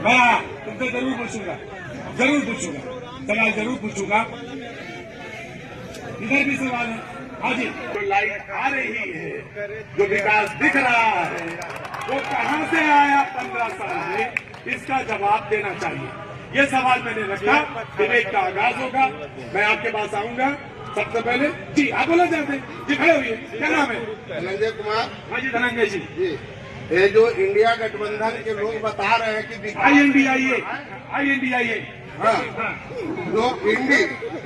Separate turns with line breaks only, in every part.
मैं तुमसे जरूर पूछूंगा, सवाल जरूर पूछूंगा। इधर भी सवाल है। हाँ जी, जो लाइट आ रही है, जो विकास दिख रहा है, वो कहाँ से आया 15 साल में, इसका जवाब देना चाहिए। ये सवाल मैंने रखा। डिबेट का आगाज होगा। मैं आपके पास आऊंगा। सबसे पहले जी आप बोला जाते जी, खड़े हुए, क्या नाम है?
धनंजय कुमार।
हाँ जी, धनंजय जी।
ये जो इंडिया गठबंधन के लोग बता रहे हैं कि
INDIA,
हाँ, जो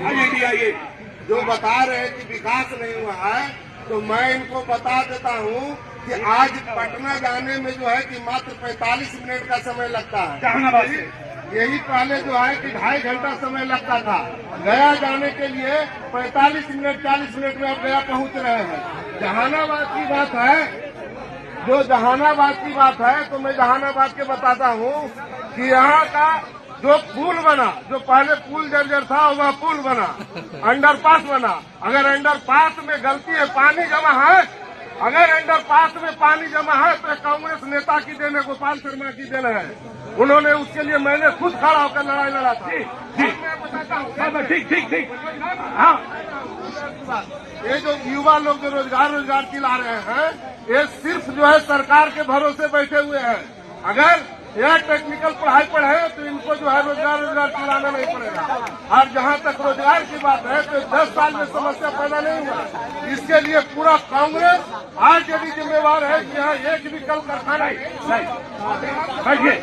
INDIA
जो बता रहे हैं कि विकास नहीं हुआ है, तो मैं इनको बता देता हूँ कि आज पटना जाने में जो है कि मात्र 45 मिनट का समय लगता है।
जहानाबाद से
यही पहले जो है कि 2.5 घंटा समय लगता था। गया जाने के लिए 45 मिनट 40 मिनट में अब गया पहुँच रहे हैं। जहानाबाद की बात है, जो जहानाबाद की बात है, तो मैं जहानाबाद के बताता हूँ कि यहाँ का जो पुल बना, जो पहले पुल जर्जर था वह पुल बना, अंडरपास बना। अगर अंडरपास में गलती है, पानी जमा है, अगर अंडरपास में पानी जमा है तो कांग्रेस नेता की देन है, गोपाल शर्मा की देन है। उन्होंने उसके लिए मैंने खुद खड़ा होकर लड़ाई लड़ा था। मैं बताता हूँ।
ठीक। हाँ,
ये जो युवा लोग जो रोजगार चिल्ला रहे हैं, ये सिर्फ जो है सरकार के भरोसे बैठे हुए हैं। अगर यह टेक्निकल पढ़ाई पढ़े तो इनको जो है रोजगार चिल्लाना नहीं पड़ेगा। और जहाँ तक रोजगार की बात है, तो 10 साल में समस्या पैदा नहीं हुआ। इसके लिए पूरा कांग्रेस आज यदि जिम्मेवार है कि यहाँ एक भी कल कारखाना
बैठिए।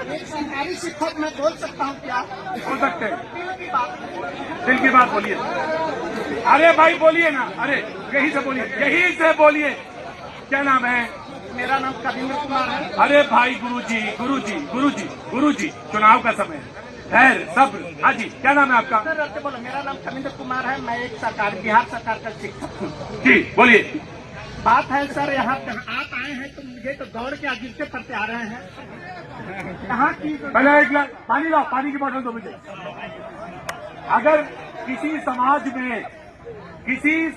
एक सरकारी शिक्षक मैं बोल सकता हूँ क्या?
बोल सकते हैं। दिल की बात बोलिए। अरे भाई बोलिए ना, अरे यही से बोलिए। क्या नाम है?
मेरा नाम कविंद्र कुमार है।
अरे भाई गुरुजी, चुनाव का समय है, खैर सब्र। हाँ जी, क्या नाम है आपका?
सर बोलो। मेरा नाम कविंद्र कुमार है। मैं एक बिहार सरकार का शिक्षक हूँ।
जी बोलिए।
बात है सर, यहाँ आप आए हैं तो मुझे तो दौड़ के आगे पड़ते आ रहे हैं। यहाँ की
पहले एक गिलास पानी लाओ, पानी की बोतल दो मुझे। अगर किसी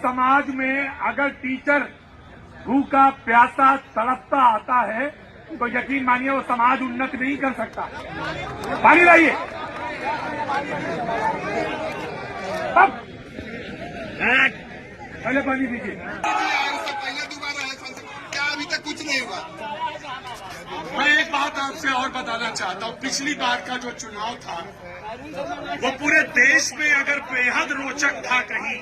समाज में अगर टीचर भूखा प्यासा तड़पता आता है तो यकीन मानिए वो समाज उन्नत नहीं कर सकता। पानी लाइए। अब पहले पानी दीजिए।
पहले दोबारा है, क्या अभी तक कुछ नहीं हुआ?
मैं एक बात आपसे और बताना चाहता हूँ। पिछली बार का जो चुनाव था वो पूरे देश में अगर बेहद रोचक था कहीं,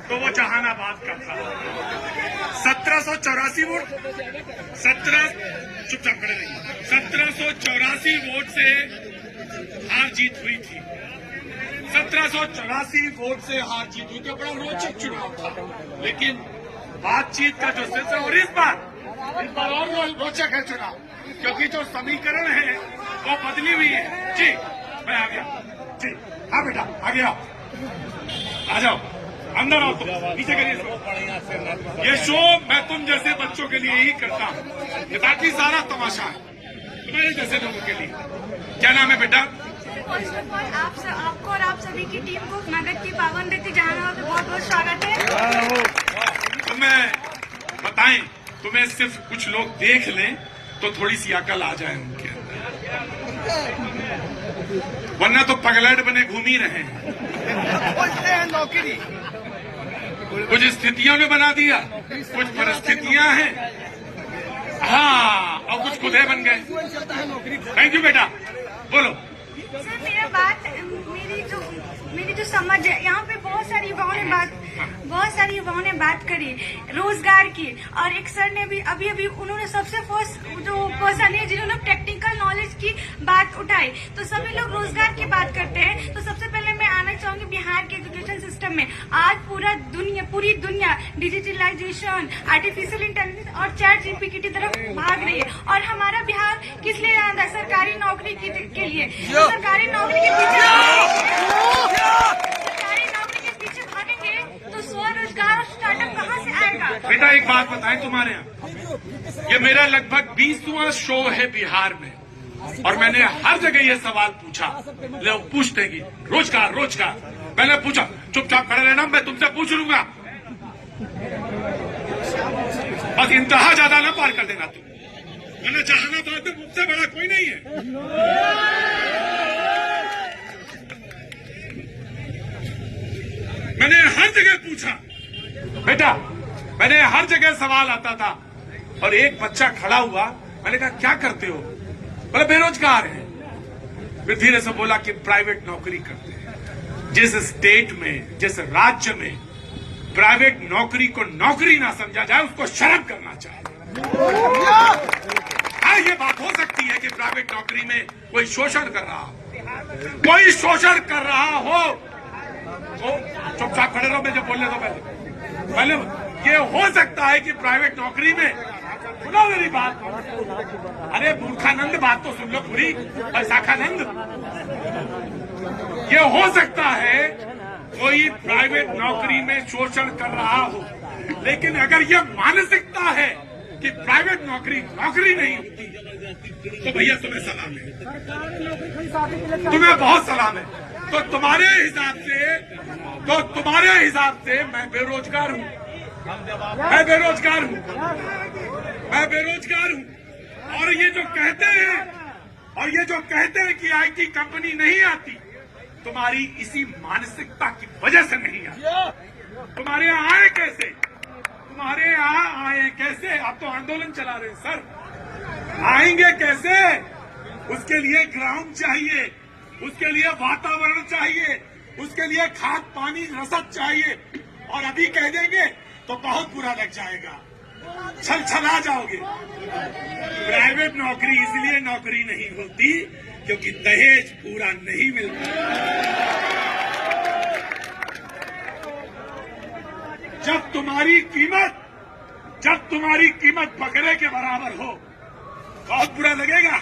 तो वो जहानाबाद का था। 1784 वोट, 1784 वोट से हार जीत हुई थी। 1784 वोट से हार जीत हुई थी। बड़ा रोचक चुनाव था, लेकिन बातचीत का जो सिलसिला, और इस बार और रोचक है चुनाव, क्योंकि जो समीकरण है वो बदली हुई है। जी मैं आ गया। जी हाँ बेटा, आ गया। आ जाओ, अंदर आओ। तुम नीचे करिए। ये शो मैं तुम जैसे बच्चों के लिए ही करता हूँ, ये बाकी सारा तमाशा है तुम्हारे जैसे लोगों के लिए। क्या नाम है बेटा?
फर्स्ट ऑफ ऑल आपको और आप सभी की टीम को मगध की पावन धरती जहानाबाद में बहुत बहुत स्वागत है।
तुम्हें बताएं, तुम्हें सिर्फ कुछ लोग देख लें तो थोड़ी सी अकल आ जाए उनके अंदर, वरना तो पगलैट बने घूम ही रहे हैं।
नौकरी
कुछ स्थितियों ने बना दिया, कुछ परिस्थितियां हैं, हाँ, और कुछ खुदे बन गए। थैंक यू बेटा, बोलो।
सर मेरी जो समझ है, यहाँ पे बहुत सारी युवाओं ने बात करी रोजगार की, और एक सर ने भी अभी उन्होंने सबसे फर्स्ट जो पर्सन है जिन्होंने टेक्निकल नॉलेज की बात उठाई। तो सभी लोग रोजगार की बात करते हैं, तो सबसे पहले मैं आना चाहूंगी बिहार के एजुकेशन सिस्टम में। आज पूरी दुनिया डिजिटलाइजेशन, आर्टिफिशियल इंटेलिजेंस और चैट जीपीटी की तरफ भाग रही है, और हमारा बिहार किस लिए जाना है? सरकारी नौकरी के लिए। तो सरकारी नौकरी के पीछे भागेंगे तो स्वरोजगार और स्टार्टअप कहाँ से आएगा?
बेटा एक बात बताएं, तुम्हारे यहाँ ये मेरा लगभग 20वां शो है बिहार में, और मैंने हर जगह ये सवाल पूछा। लोग पूछते कि रोजगार। मैंने पूछा, चुपचाप खड़े रहना, मैं तुमसे पूछ लूंगा। बस इंतहा ज्यादा ना पार कर देना तुम, वरना जहानाबाद में मुझसे बड़ा कोई नहीं है। मैंने हर जगह पूछा बेटा, मैंने हर जगह सवाल आता था, और एक बच्चा खड़ा हुआ, मैंने कहा क्या करते हो? बोले बेरोजगार है। फिर धीरे से बोला कि प्राइवेट नौकरी करते हैं। जिस स्टेट में, जिस राज्य में प्राइवेट नौकरी को नौकरी ना समझा जाए, उसको शर्म करना चाहिए। हाँ, ये बात हो सकती है कि प्राइवेट नौकरी में कोई शोषण कर रहा हो, कोई शोषण कर रहा हो तो चुपचाप खड़े रहो, मुझे बोलने दो पहले। ये हो सकता है कि प्राइवेट नौकरी में, सुनो मेरी बात, अरे मूर्खानंद बात तो सुन लो पूरी, शाखानंद, ये हो सकता है कोई प्राइवेट नौकरी में शोषण कर रहा हो, लेकिन अगर ये मानसिकता है कि प्राइवेट नौकरी नौकरी नहीं होती, तो भैया तुम्हें सलाम है, तुम्हें बहुत सलाम है। तो तुम्हारे हिसाब से मैं बेरोजगार हूं, मैं बेरोजगार हूं। और ये जो कहते हैं कि आईटी कंपनी नहीं आती, तुम्हारी इसी मानसिकता की वजह से नहीं आती। तुम्हारे यहाँ आए कैसे? अब तो आंदोलन चला रहे हैं सर, आएंगे कैसे? उसके लिए ग्राउंड चाहिए, उसके लिए वातावरण चाहिए, उसके लिए खाद पानी रसद चाहिए, और अभी कह देंगे तो बहुत बुरा लग जाएगा, छलछला जाओगे। प्राइवेट नौकरी इसलिए नौकरी नहीं होती क्योंकि दहेज पूरा नहीं मिलता। जब तुम्हारी कीमत बकरे के बराबर हो, बहुत बुरा लगेगा।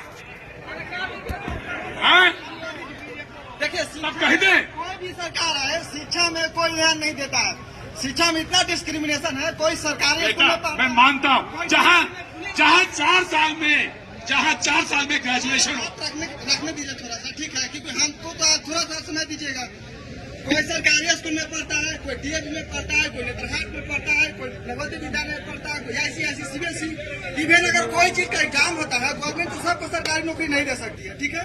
हाँ,
देखिए,
सब कह दें,
कोई भी सरकार है, शिक्षा में कोई ध्यान नहीं देता है। शिक्षा में इतना डिस्क्रिमिनेशन है, कोई सरकारी स्कूल में
मैं मानता हूँ, जहाँ 4 साल में ग्रेजुएशन हो,
रखने दीजिए थोड़ा सा, ठीक है, क्योंकि हमको तो थोड़ा सा समय दीजिएगा। कोई सरकारी स्कूल में पढ़ता है, कोई डीएवी में पढ़ता है, कोई नेत्रहाट में पढ़ता है, कोई नवोदय विद्यालय में पढ़ता है, कोई ICSE CBSE। इवन अगर कोई चीज का एग्जाम होता है, गवर्नमेंट तो सबको सरकारी नौकरी नहीं दे सकती है, ठीक है,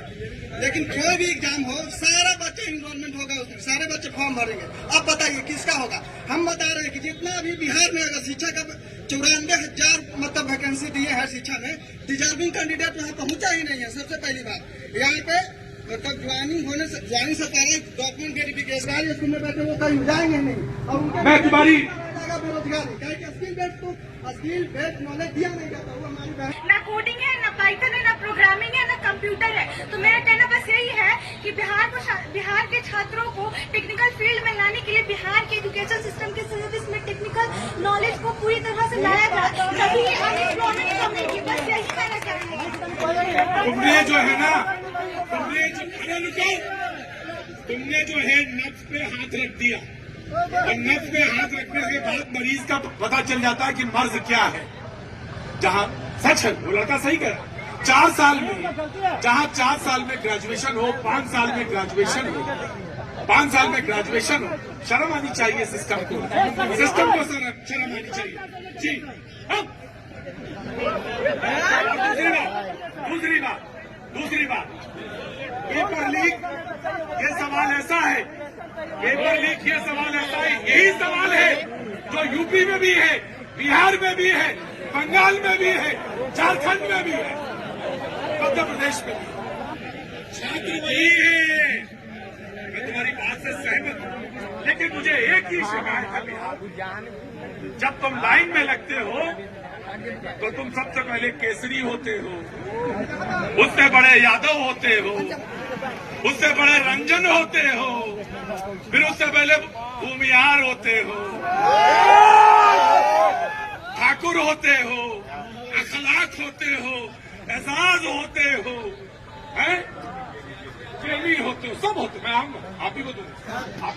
लेकिन कोई भी एग्जाम हो, सारा बच्चा इनरोलमेंट होगा उसमें, सारे बच्चे फॉर्म भरेंगे। अब बताइए किसका होगा? हम बता रहे हैं कि जितना अभी बिहार में अगर शिक्षा का 94,000 मतलब वैकेंसी दिए है शिक्षा में, डिजर्विंग कैंडिडेट वहाँ पहुंचा ही नहीं है। सबसे पहली बात यहाँ पे मतलब ज्वाइनिंग से पहले डॉक्यूमेंट वेरिफिकेशन स्कूल में बैठे वो कहीं जाएंगे नहीं, और उनके
मैं तुम्हारी
बेरोजगारी स्किल बेस्ड नॉलेज दिया नहीं जाता। वो हमारी
ना कोडिंग है, ना पाइथन है, ना प्रोग्रामिंग है, ना कंप्यूटर है। तो मेरा कहना बस यही है कि बिहार के छात्रों को टेक्निकल फील्ड में लाने के लिए बिहार के एजुकेशन सिस्टम के सहयोग इसमें टेक्निकल नॉलेज को पूरी तरह से लाया जाए, तभी अनएम्प्लॉयमेंट कमेगी। बस यही कहना चाहेंगे।
तुमने जो है नब्ज पे हाथ रख दिया, और नब्ज पे हाथ रखने के बाद मरीज का पता चल जाता है कि मर्ज क्या है। जहाँ सच है, वो लड़का सही कह, 4 साल में, जहाँ 4 साल में ग्रेजुएशन हो, 5 साल में ग्रेजुएशन हो, 5 साल में ग्रेजुएशन हो, शर्म आनी चाहिए सिस्टम को शर्म आनी चाहिए जी। अब दूसरी बात, पेपर लीक ये सवाल ऐसा है, यही सवाल है जो यूपी में भी है, बिहार में भी है, बंगाल में भी है, झारखंड में भी है, मध्य प्रदेश में भी। छात्र वही है, मैं तुम्हारी बात से सहमत हूं, लेकिन मुझे एक ही शिकायत है बिहार, जब तुम लाइन में लगते हो तो तुम सबसे पहले केसरी होते हो, उससे बड़े यादव होते हो, उससे बड़े रंजन होते हो, फिर उससे पहले भूमियार होते हो, ठाकुर होते हो, अखलाक होते हो, एजाज होते हो, हैं? प्रेमी होते हो, सब होते। मैं आऊंगा, आप ही को दूंगा।